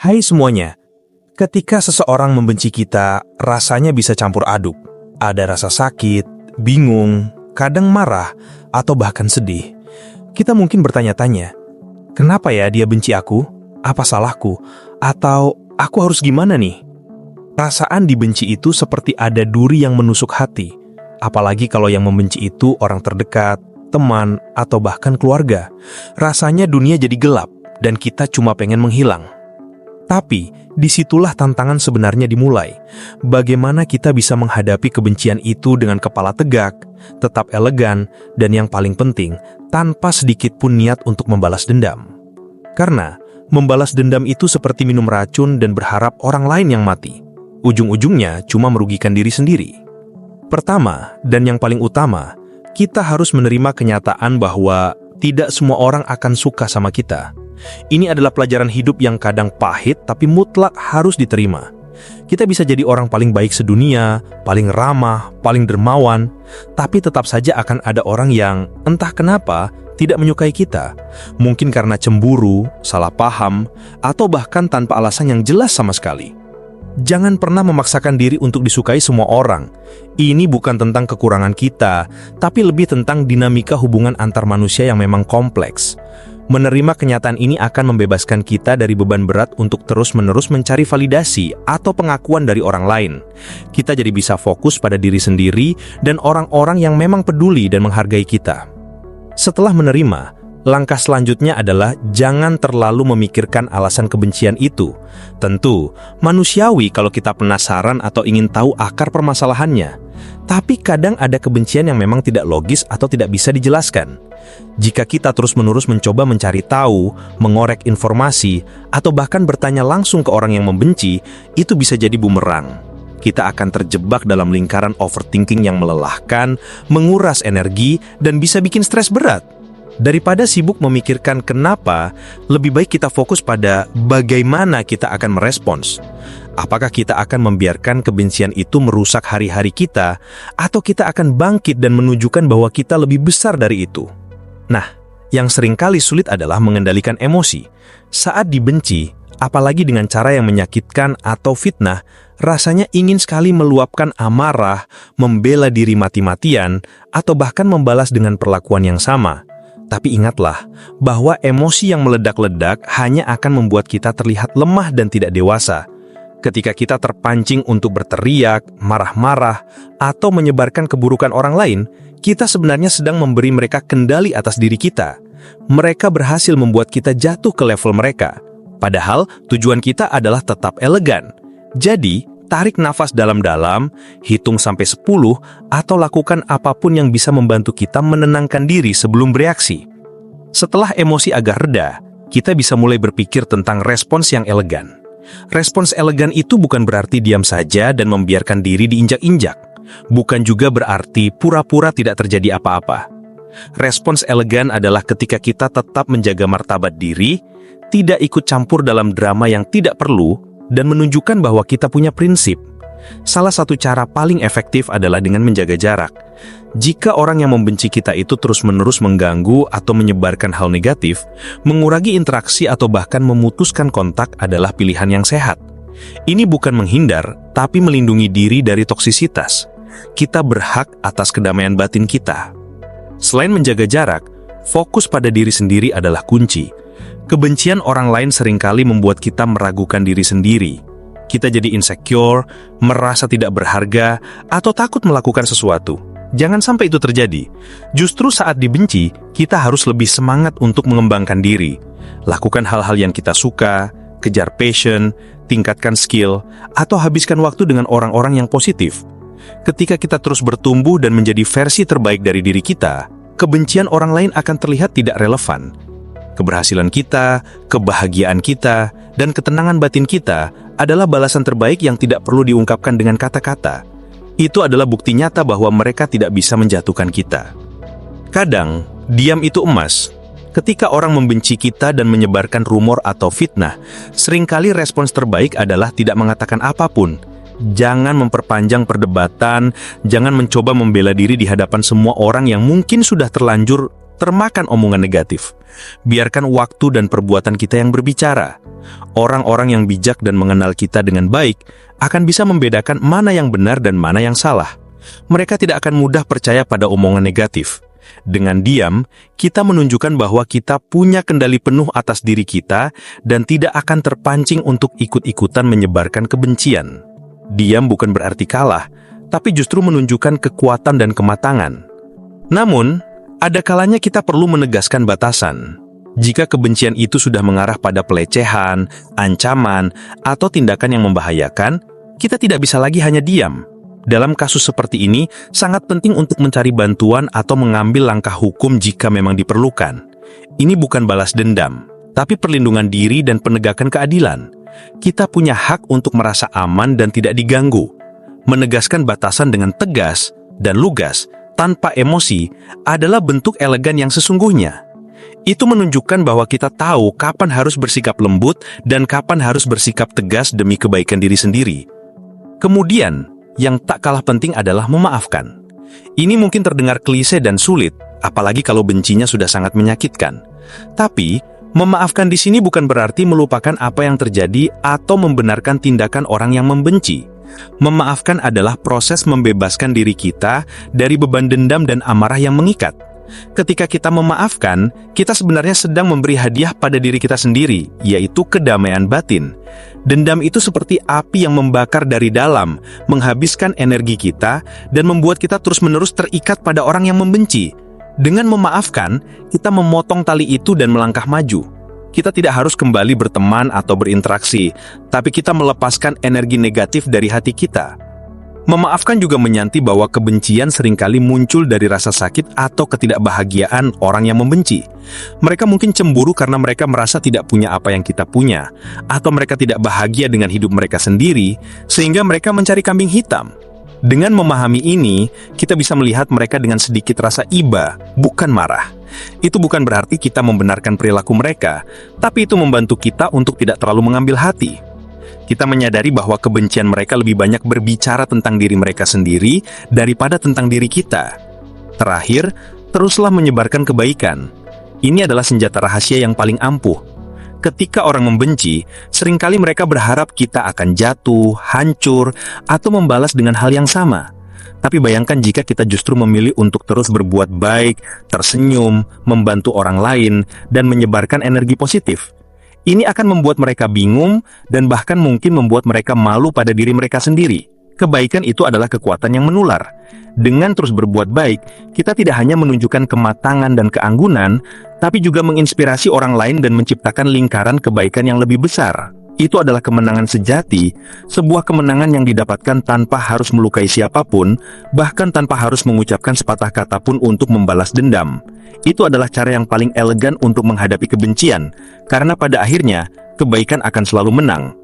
Hai semuanya, ketika seseorang membenci kita, rasanya bisa campur aduk. Ada rasa sakit, bingung, kadang marah, atau bahkan sedih. Kita mungkin bertanya-tanya, kenapa ya dia benci aku? Apa salahku? Atau aku harus gimana nih? Perasaan dibenci itu seperti ada duri yang menusuk hati. Apalagi kalau yang membenci itu orang terdekat, teman, atau bahkan keluarga. Rasanya dunia jadi gelap, dan kita cuma pengen menghilang. Tapi, disitulah tantangan sebenarnya dimulai. Bagaimana kita bisa menghadapi kebencian itu dengan kepala tegak, tetap elegan, dan yang paling penting, tanpa sedikit pun niat untuk membalas dendam. Karena, membalas dendam itu seperti minum racun dan berharap orang lain yang mati. Ujung-ujungnya cuma merugikan diri sendiri. Pertama, dan yang paling utama, kita harus menerima kenyataan bahwa tidak semua orang akan suka sama kita. Ini adalah pelajaran hidup yang kadang pahit tapi mutlak harus diterima. Kita bisa jadi orang paling baik sedunia, paling ramah, paling dermawan, tapi tetap saja akan ada orang yang entah kenapa tidak menyukai kita. Mungkin karena cemburu, salah paham, atau bahkan tanpa alasan yang jelas sama sekali. Jangan pernah memaksakan diri untuk disukai semua orang. Ini bukan tentang kekurangan kita, tapi lebih tentang dinamika hubungan antar manusia yang memang kompleks. Menerima kenyataan ini akan membebaskan kita dari beban berat untuk terus-menerus mencari validasi atau pengakuan dari orang lain. Kita jadi bisa fokus pada diri sendiri dan orang-orang yang memang peduli dan menghargai kita. Setelah menerima, langkah selanjutnya adalah jangan terlalu memikirkan alasan kebencian itu. Tentu, manusiawi kalau kita penasaran atau ingin tahu akar permasalahannya. Tapi kadang ada kebencian yang memang tidak logis atau tidak bisa dijelaskan. Jika kita terus-menerus mencoba mencari tahu, mengorek informasi, atau bahkan bertanya langsung ke orang yang membenci, itu bisa jadi bumerang. Kita akan terjebak dalam lingkaran overthinking yang melelahkan, menguras energi, dan bisa bikin stres berat. Daripada sibuk memikirkan kenapa, lebih baik kita fokus pada bagaimana kita akan merespons. Apakah kita akan membiarkan kebencian itu merusak hari-hari kita, atau kita akan bangkit dan menunjukkan bahwa kita lebih besar dari itu? Nah, yang seringkali sulit adalah mengendalikan emosi. Saat dibenci, apalagi dengan cara yang menyakitkan atau fitnah, rasanya ingin sekali meluapkan amarah, membela diri mati-matian, atau bahkan membalas dengan perlakuan yang sama. Tapi ingatlah, bahwa emosi yang meledak-ledak hanya akan membuat kita terlihat lemah dan tidak dewasa. Ketika kita terpancing untuk berteriak, marah-marah, atau menyebarkan keburukan orang lain, kita sebenarnya sedang memberi mereka kendali atas diri kita. Mereka berhasil membuat kita jatuh ke level mereka. Padahal tujuan kita adalah tetap elegan. Jadi, tarik nafas dalam-dalam, hitung sampai 10, atau lakukan apapun yang bisa membantu kita menenangkan diri sebelum bereaksi. Setelah emosi agak reda, kita bisa mulai berpikir tentang respons yang elegan. Respons elegan itu bukan berarti diam saja dan membiarkan diri diinjak-injak. Bukan juga berarti pura-pura tidak terjadi apa-apa. Respons elegan adalah ketika kita tetap menjaga martabat diri, tidak ikut campur dalam drama yang tidak perlu, dan menunjukkan bahwa kita punya prinsip. Salah satu cara paling efektif adalah dengan menjaga jarak. Jika orang yang membenci kita itu terus-menerus mengganggu atau menyebarkan hal negatif, mengurangi interaksi atau bahkan memutuskan kontak adalah pilihan yang sehat. Ini bukan menghindar, tapi melindungi diri dari toksisitas. Kita berhak atas kedamaian batin kita. Selain menjaga jarak, fokus pada diri sendiri adalah kunci. Kebencian orang lain seringkali membuat kita meragukan diri sendiri. Kita jadi insecure, merasa tidak berharga, atau takut melakukan sesuatu. Jangan sampai itu terjadi. Justru saat dibenci, kita harus lebih semangat untuk mengembangkan diri. Lakukan hal-hal yang kita suka, kejar passion, tingkatkan skill, atau habiskan waktu dengan orang-orang yang positif. Ketika kita terus bertumbuh dan menjadi versi terbaik dari diri kita, kebencian orang lain akan terlihat tidak relevan. Keberhasilan kita, kebahagiaan kita, dan ketenangan batin kita adalah balasan terbaik yang tidak perlu diungkapkan dengan kata-kata. Itu adalah bukti nyata bahwa mereka tidak bisa menjatuhkan kita. Kadang, diam itu emas. Ketika orang membenci kita dan menyebarkan rumor atau fitnah, seringkali respons terbaik adalah tidak mengatakan apapun. Jangan memperpanjang perdebatan, jangan mencoba membela diri di hadapan semua orang yang mungkin sudah terlanjur termakan omongan negatif. Biarkan waktu dan perbuatan kita yang berbicara. Orang-orang yang bijak dan mengenal kita dengan baik akan bisa membedakan mana yang benar dan mana yang salah. Mereka tidak akan mudah percaya pada omongan negatif. Dengan diam, kita menunjukkan bahwa kita punya kendali penuh atas diri kita dan tidak akan terpancing untuk ikut-ikutan menyebarkan kebencian. Diam bukan berarti kalah, tapi justru menunjukkan kekuatan dan kematangan. Namun, ada kalanya kita perlu menegaskan batasan. Jika kebencian itu sudah mengarah pada pelecehan, ancaman, atau tindakan yang membahayakan, kita tidak bisa lagi hanya diam. Dalam kasus seperti ini, sangat penting untuk mencari bantuan atau mengambil langkah hukum jika memang diperlukan. Ini bukan balas dendam, tapi perlindungan diri dan penegakan keadilan. Kita punya hak untuk merasa aman dan tidak diganggu. Menegaskan batasan dengan tegas dan lugas, tanpa emosi, adalah bentuk elegan yang sesungguhnya. Itu menunjukkan bahwa kita tahu kapan harus bersikap lembut dan kapan harus bersikap tegas demi kebaikan diri sendiri. Kemudian, yang tak kalah penting adalah memaafkan. Ini mungkin terdengar klise dan sulit, apalagi kalau bencinya sudah sangat menyakitkan. Tapi, memaafkan di sini bukan berarti melupakan apa yang terjadi atau membenarkan tindakan orang yang membenci. Memaafkan adalah proses membebaskan diri kita dari beban dendam dan amarah yang mengikat. Ketika kita memaafkan, kita sebenarnya sedang memberi hadiah pada diri kita sendiri, yaitu kedamaian batin. Dendam itu seperti api yang membakar dari dalam, menghabiskan energi kita, dan membuat kita terus-menerus terikat pada orang yang membenci. Dengan memaafkan, kita memotong tali itu dan melangkah maju. Kita tidak harus kembali berteman atau berinteraksi, tapi kita melepaskan energi negatif dari hati kita. Memaafkan juga menyanti bahwa kebencian seringkali muncul dari rasa sakit atau ketidakbahagiaan orang yang membenci. Mereka mungkin cemburu karena mereka merasa tidak punya apa yang kita punya, atau mereka tidak bahagia dengan hidup mereka sendiri, sehingga mereka mencari kambing hitam. Dengan memahami ini, kita bisa melihat mereka dengan sedikit rasa iba, bukan marah. Itu bukan berarti kita membenarkan perilaku mereka, tapi itu membantu kita untuk tidak terlalu mengambil hati. Kita menyadari bahwa kebencian mereka lebih banyak berbicara tentang diri mereka sendiri daripada tentang diri kita. Terakhir, teruslah menyebarkan kebaikan. Ini adalah senjata rahasia yang paling ampuh. Ketika orang membenci, seringkali mereka berharap kita akan jatuh, hancur, atau membalas dengan hal yang sama. Tapi bayangkan jika kita justru memilih untuk terus berbuat baik, tersenyum, membantu orang lain, dan menyebarkan energi positif. Ini akan membuat mereka bingung dan bahkan mungkin membuat mereka malu pada diri mereka sendiri. Kebaikan itu adalah kekuatan yang menular. Dengan terus berbuat baik, kita tidak hanya menunjukkan kematangan dan keanggunan, tapi juga menginspirasi orang lain dan menciptakan lingkaran kebaikan yang lebih besar. Itu adalah kemenangan sejati, sebuah kemenangan yang didapatkan tanpa harus melukai siapapun, bahkan tanpa harus mengucapkan sepatah kata pun untuk membalas dendam. Itu adalah cara yang paling elegan untuk menghadapi kebencian, karena pada akhirnya, kebaikan akan selalu menang.